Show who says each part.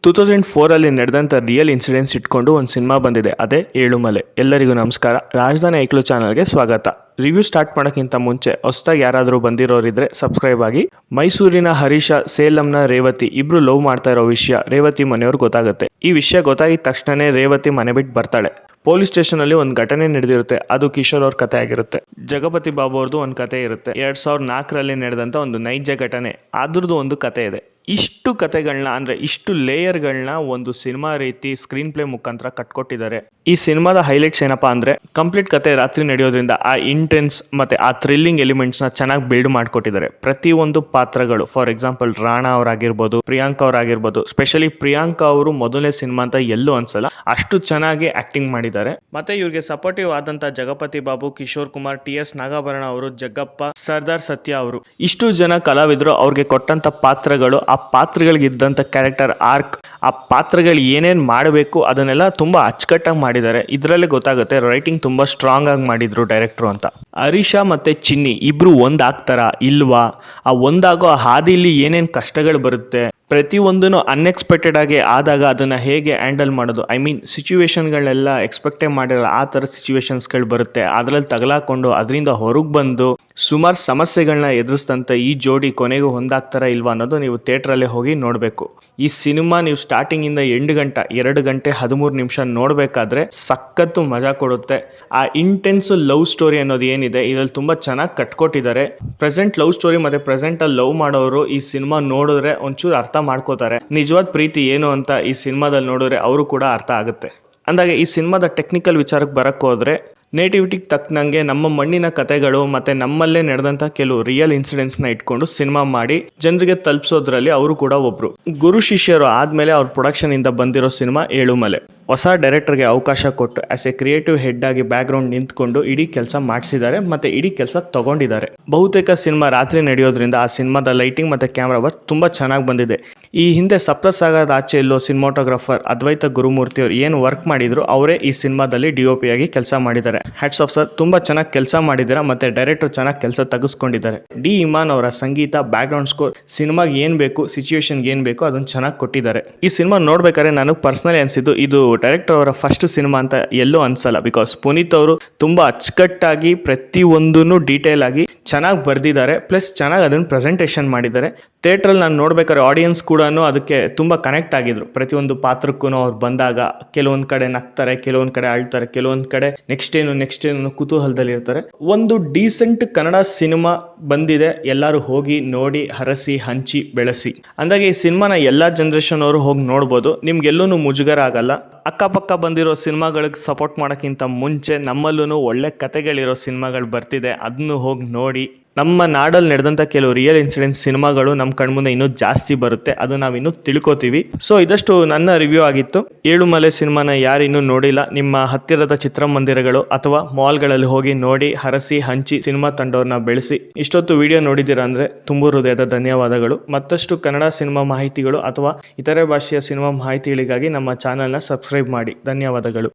Speaker 1: 2004 ಅಲ್ಲಿ ನಡೆದಂಥ real incidence ಇಟ್ಕೊಂಡು ಒಂದು ಸಿನಿಮಾ ಬಂದಿದೆ, ಅದೇ ಏಳುಮಲೆ. ಎಲ್ಲರಿಗೂ ನಮಸ್ಕಾರ. ರಾಜಧಾನಿ ಐಕ್ಳು ಚಾನಲ್ಗೆ ಸ್ವಾಗತ. ರಿವ್ಯೂ ಸ್ಟಾರ್ಟ್ ಮಾಡೋಕ್ಕಿಂತ ಮುಂಚೆ ಹೊಸದಾಗಿ ಯಾರಾದರೂ ಬಂದಿರೋರಿದ್ರೆ ಸಬ್ಸ್ಕ್ರೈಬ್ ಆಗಿ. ಮೈಸೂರಿನ ಹರೀಶ, ಸೇಲಂನ ರೇವತಿ ಇಬ್ರು ಲವ್ ಮಾಡ್ತಾ ಇರೋ ವಿಷಯ ರೇವತಿ ಮನೆಯವ್ರಿಗೆ ಗೊತ್ತಾಗುತ್ತೆ. ಈ ವಿಷಯ ಗೊತ್ತಾಗಿದ ತಕ್ಷಣನೇ ರೇವತಿ ಮನೆ ಬಿಟ್ಟು ಬರ್ತಾಳೆ. ಪೊಲೀಸ್ ಸ್ಟೇಷನ್ ಅಲ್ಲಿ ಒಂದು ಘಟನೆ ನಡೆದಿರುತ್ತೆ, ಅದು ಕಿಶೋರ್ ಅವ್ರ ಕತೆ ಆಗಿರುತ್ತೆ. ಜಗಪತಿ ಬಾಬು ಅವ್ರದ್ದು ಒಂದು ಕತೆ ಇರುತ್ತೆ. 2004ರಲ್ಲಿ ನಡೆದಂತ ಒಂದು ನೈಜ ಘಟನೆ, ಅದ್ರದ್ದು ಒಂದು ಕತೆ ಇದೆ. ಇಷ್ಟು ಕತೆಗಳನ್ನ ಅಂದ್ರೆ ಇಷ್ಟು ಲೇಯರ್ಗಳನ್ನ ಒಂದು ಸಿನಿಮಾ ರೀತಿ ಸ್ಕ್ರೀನ್ ಪ್ಲೇ ಮುಖಾಂತರ ಕಟ್ಕೊಟ್ಟಿದ್ದಾರೆ. ಈ ಸಿನಿಮಾದ ಹೈಲೈಟ್ಸ್ ಏನಪ್ಪಾ ಅಂದ್ರೆ, ಕಂಪ್ಲೀಟ್ ಕತೆ ರಾತ್ರಿ ನಡೆಯೋದ್ರಿಂದ ಆ ಇಂಟೆನ್ಸ್ ಮತ್ತೆ ಆ ಥ್ರಿಲ್ಲಿಂಗ್ ಎಲಿಮೆಂಟ್ಸ್ ನ ಚೆನ್ನಾಗಿ ಬಿಲ್ಡ್ ಮಾಡ್ಕೊಟ್ಟಿದ್ದಾರೆ. ಪ್ರತಿ ಒಂದು ಪಾತ್ರಗಳು, ಫಾರ್ ಎಕ್ಸಾಂಪಲ್ ರಾಣಾ ಅವರಾಗಿರ್ಬೋದು, ಪ್ರಿಯಾಂಕಾ ಅವರಾಗಿರ್ಬೋದು, ಸ್ಪೆಷಲಿ ಪ್ರಿಯಾಂಕಾ ಅವರು ಮೊದಲನೇ ಸಿನಿಮಾ ಅಂತ ಎಲ್ಲೂ ಅನ್ಸಲ್ಲ, ಅಷ್ಟು ಚೆನ್ನಾಗಿ ಆಕ್ಟಿಂಗ್ ಮಾಡಿದ್ದಾರೆ. ಮತ್ತೆ ಇವ್ರಿಗೆ ಸಪೋರ್ಟಿವ್ ಆದಂತ ಜಗಪತಿ ಬಾಬು, ಕಿಶೋರ್ ಕುಮಾರ್, TS ನಾಗಾಭರಣ ಅವರು, ಜಗ್ಗಪ್ಪ, ಸರ್ದಾರ್ ಸತ್ಯ ಅವರು, ಇಷ್ಟು ಜನ ಕಲಾವಿದರು ಅವ್ರಿಗೆ ಕೊಟ್ಟಂತ ಪಾತ್ರಗಳು, ಆ ಪಾತ್ರಗಳಿಗೆ ಇದ್ದಂತ ಕ್ಯಾರೆಕ್ಟರ್ ಆರ್ಕ್, ಆ ಪಾತ್ರಗಳು ಏನೇನ್ ಮಾಡಬೇಕು ಅದನ್ನೆಲ್ಲ ತುಂಬಾ ಅಚ್ಚುಕಟ್ಟಾಗಿ ಮಾಡಿದ್ದಾರೆ. ಇದರಲ್ಲೇ ಗೊತ್ತಾಗುತ್ತೆ ರೈಟಿಂಗ್ ತುಂಬಾ ಸ್ಟ್ರಾಂಗ್ ಆಗಿ ಮಾಡಿದ್ರು ಡೈರೆಕ್ಟ್ರು ಅಂತ. ಹರೀಶಾ ಮತ್ತೆ ಚಿನ್ನಿ ಇಬ್ರು ಒಂದಾಗ್ತಾರ ಇಲ್ವಾ, ಆ ಒಂದಾಗೋ ಹಾದಿಲಿ ಏನೇನ್ ಕಷ್ಟಗಳು ಬರುತ್ತೆ, ಪ್ರತಿಯೊಂದೂ ಅನ್ಎಕ್ಸ್ಪೆಕ್ಟೆಡ್ ಆಗಿ ಆದಾಗ ಅದನ್ನ ಹೇಗೆ ಹ್ಯಾಂಡಲ್ ಮಾಡೋದು, ಐ ಮೀನ್ ಸಿಚುವೇಶನ್ಗಳನ್ನೆಲ್ಲ ಎಕ್ಸ್ಪೆಕ್ಟೇ ಮಾಡಿರೋ ಆ ಥರ ಸಿಚುವೇಶನ್ಸ್ಗಳು ಬರುತ್ತೆ, ಅದರಲ್ಲಿ ತಗಲಾಕೊಂಡು ಅದರಿಂದ ಹೊರಗೆ ಬಂದು ಸುಮಾರು ಸಮಸ್ಯೆಗಳನ್ನ ಎದುರಿಸಿದಂಥ ಈ ಜೋಡಿ ಕೊನೆಗೂ ಹೊಂದಾಗ್ತಾರ ಇಲ್ವಾ ಅನ್ನೋದು ನೀವು ಥಿಯೇಟ್ರಲ್ಲೇ ಹೋಗಿ ನೋಡಬೇಕು. ಈ ಸಿನಿಮಾ ನೀವು ಸ್ಟಾರ್ಟಿಂಗಿಂದ 2 ಗಂಟೆ 13 ನಿಮಿಷ ನೋಡಬೇಕಾದ್ರೆ ಸಖತ್ತು ಮಜಾ ಕೊಡುತ್ತೆ. ಆ ಇಂಟೆನ್ಸ್ ಲವ್ ಸ್ಟೋರಿ ಅನ್ನೋದು ಏನಿದೆ ಇದರಲ್ಲಿ ತುಂಬ ಚೆನ್ನಾಗಿ ಕಟ್ಕೊಟ್ಟಿದ್ದಾರೆ. ಪ್ರೆಸೆಂಟ್ ಲವ್ ಸ್ಟೋರಿ ಮತ್ತು ಪ್ರೆಸೆಂಟಲ್ಲಿ ಲವ್ ಮಾಡೋರು ಈ ಸಿನಿಮಾ ನೋಡಿದ್ರೆ ಒಂಚೂರು ಅರ್ಥ ಮಾಡ್ಕೋತಾರೆ. ನಿಜವಾದ ಪ್ರೀತಿ ಏನು ಅಂತ ಈ ಸಿನಿಮಾದಲ್ಲಿ ನೋಡಿದ್ರೆ ಅವರು ಕೂಡ ಅರ್ಥ ಆಗುತ್ತೆ. ಅಂದಾಗ ಈ ಸಿನಿಮಾದ ಟೆಕ್ನಿಕಲ್ ವಿಚಾರಕ್ಕೆ ಬರಕ್ಕೆ ಹೋದರೆ, ನೇಟಿವಿಟಿಗೆ ತಕ್ಕನಂಗೆ ನಮ್ಮ ಮಣ್ಣಿನ ಕತೆಗಳು ಮತ್ತು ನಮ್ಮಲ್ಲೇ ನಡೆದಂಥ ಕೆಲವು ರಿಯಲ್ ಇನ್ಸಿಡೆಂಟ್ಸ್ನ ಇಟ್ಕೊಂಡು ಸಿನಿಮಾ ಮಾಡಿ ಜನರಿಗೆ ತಲುಪಿಸೋದ್ರಲ್ಲಿ ಅವರು ಕೂಡ ಒಬ್ಬರು. ಗುರು ಶಿಷ್ಯರು ಆದಮೇಲೆ ಅವ್ರ ಪ್ರೊಡಕ್ಷನಿಂದ ಬಂದಿರೋ ಸಿನಿಮಾ ಏಳುಮಲೆ. ಹೊಸ ಡೈರೆಕ್ಟರ್ಗೆ ಅವಕಾಶ ಕೊಟ್ಟು ಆಸ್ ಎ ಕ್ರಿಯೇಟಿವ್ ಹೆಡ್ ಆಗಿ ಬ್ಯಾಕ್ಗ್ರೌಂಡ್ ನಿಂತ್ಕೊಂಡು ಇಡೀ ಕೆಲಸ ಮಾಡಿಸಿದ್ದಾರೆ ಮತ್ತು ಇಡೀ ಕೆಲಸ ತಗೊಂಡಿದ್ದಾರೆ. ಬಹುತೇಕ ಸಿನಿಮಾ ರಾತ್ರಿ ನಡೆಯೋದ್ರಿಂದ ಆ ಸಿನಿಮಾದ ಲೈಟಿಂಗ್ ಮತ್ತು ಕ್ಯಾಮ್ರಾ ವರ್ಕ್ ತುಂಬ ಚೆನ್ನಾಗಿ ಬಂದಿದೆ. ಈ ಹಿಂದೆ ಸಪ್ತಸಾಗರದ ಆಚೆ ಎಲ್ಲೋ ಸಿನಿಮಾಟೋಗ್ರಾಫರ್ ಅದ್ವೈತ ಗುರುಮೂರ್ತಿ ಅವರು ಏನು ವರ್ಕ್ ಮಾಡಿದ್ರು ಅವರೇ ಈ ಸಿನಿಮಾದಲ್ಲಿ DOP ಆಗಿ ಕೆಲಸ ಮಾಡಿದ್ದಾರೆ. ಹ್ಯಾಟ್ಸ್ ಆಫ್ ಸರ್, ತುಂಬ ಚೆನ್ನಾಗಿ ಕೆಲಸ ಮಾಡಿದ್ದಾರೆ ಮತ್ತು ಡೈರೆಕ್ಟರ್ ಚೆನ್ನಾಗಿ ಕೆಲಸ ತೆಗೆಸ್ಕೊಂಡಿದ್ದಾರೆ. ಡಿ ಇಮಾನ್ ಅವರ ಸಂಗೀತ, ಬ್ಯಾಕ್ಗ್ರೌಂಡ್ ಸ್ಕೋರ್, ಸಿನಿಮಾಗೆ ಏನು ಬೇಕು, ಸಿಚುವೇಶನ್ಗೆ ಏನು ಬೇಕು ಅದನ್ನು ಚೆನ್ನಾಗಿ ಕೊಟ್ಟಿದ್ದಾರೆ. ಈ ಸಿನಿಮಾ ನೋಡ್ಬೇಕಾದ್ರೆ ನನಗೆ ಪರ್ಸನಲಿ ಅನಿಸಿದ್ದು ಇದು ಡೈರೆಕ್ಟರ್ ಅವರ ಫಸ್ಟ್ ಸಿನಿಮಾ ಅಂತ ಎಲ್ಲೂ ಅನ್ಸಲ್ಲ. ಬಿಕಾಸ್ ಪುನೀತ್ ಅವರು ತುಂಬಾ ಅಚ್ಚುಕಟ್ಟಾಗಿ ಪ್ರತಿಯೊಂದನ್ನು ಡೀಟೇಲ್ ಆಗಿ ಚೆನ್ನಾಗಿ ಬರೆದಿದ್ದಾರೆ, ಪ್ಲಸ್ ಚೆನ್ನಾಗಿ ಅದನ್ನು ಪ್ರೆಸೆಂಟೇಷನ್ ಮಾಡಿದ್ದಾರೆ. ಥಿಯೇಟ್ರಲ್ಲಿ ನಾನು ನೋಡ್ಬೇಕಾದ್ರೆ ಆಡಿಯನ್ಸ್ ಕೂಡ ಅದಕ್ಕೆ ತುಂಬ ಕನೆಕ್ಟ್ ಆಗಿದ್ರು. ಪ್ರತಿಯೊಂದು ಪಾತ್ರಕ್ಕೂ ಅವ್ರು ಬಂದಾಗ ಕೆಲವೊಂದು ಕಡೆ ನಗ್ತಾರೆ, ಕೆಲವೊಂದು ಕಡೆ ಅಳ್ತಾರೆ, ಕೆಲವೊಂದು ಕಡೆ ನೆಕ್ಸ್ಟ್ ಏನು ಕುತೂಹಲದಲ್ಲಿ ಇರ್ತಾರೆ. ಒಂದು ಡೀಸೆಂಟ್ ಕನ್ನಡ ಸಿನಿಮಾ ಬಂದಿದೆ, ಎಲ್ಲರೂ ಹೋಗಿ ನೋಡಿ ಹರಸಿ ಹಂಚಿ ಬೆಳೆಸಿ ಅಂದಾಗ ಈ ಸಿನಿಮಾನ ಎಲ್ಲ ಜನರೇಷನ್ ಅವರು ಹೋಗಿ ನೋಡ್ಬೋದು. ನಿಮ್ಗೆಲ್ಲೂ ಮುಜುಗರ ಆಗಲ್ಲ. ಅಕ್ಕಪಕ್ಕ ಬಂದಿರೋ ಸಿನಿಮಾಗಳಿಗೆ ಸಪೋರ್ಟ್ ಮಾಡೋಕ್ಕಿಂತ ಮುಂಚೆ ನಮ್ಮಲ್ಲೂ ಒಳ್ಳೆ ಕತೆಗಳಿರೋ ಸಿನಿಮಾಗಳು ಬರ್ತಿದೆ, ಅದನ್ನು ಹೋಗಿ ನೋಡಿ. ನಮ್ಮ ನಾಡಲ್ಲಿ ನಡೆದಂಥ ಕೆಲವು ರಿಯಲ್ ಇನ್ಸಿಡೆಂಟ್ಸ್ ಸಿನಿಮಾಗಳು ನಮ್ಮ ಕಣ್ಮುಂದೆ ಇನ್ನೂ ಜಾಸ್ತಿ ಬರುತ್ತೆ, ಅದು ನಾವಿನ್ನೂ ತಿಳ್ಕೊತೀವಿ. ಸೊ ಇದಷ್ಟು ನನ್ನ ರಿವ್ಯೂ ಆಗಿತ್ತು. ಏಳುಮಲೆ ಸಿನಿಮಾನ ಯಾರು ಇನ್ನೂ ನೋಡಿಲ್ಲ, ನಿಮ್ಮ ಹತ್ತಿರದ ಚಿತ್ರಮಂದಿರಗಳು ಅಥವಾ ಮಾಲ್ಗಳಲ್ಲಿ ಹೋಗಿ ನೋಡಿ ಹರಸಿ ಹಂಚಿ ಸಿನಿಮಾ ತಂಡವ್ರನ್ನ ಬೆಳೆಸಿ. ಇಷ್ಟೊತ್ತು ವಿಡಿಯೋ ನೋಡಿದ್ದೀರಾ ಅಂದರೆ ತುಂಬ ಹೃದಯದ ಧನ್ಯವಾದಗಳು. ಮತ್ತಷ್ಟು ಕನ್ನಡ ಸಿನಿಮಾ ಮಾಹಿತಿಗಳು ಅಥವಾ ಇತರೆ ಭಾಷೆಯ ಸಿನಿಮಾ ಮಾಹಿತಿಗಳಿಗಾಗಿ ನಮ್ಮ ಚಾನಲ್ನ ಸಬ್ಸ್ಕ್ರೈಬ್ ಮಾಡಿ. ಧನ್ಯವಾದಗಳು.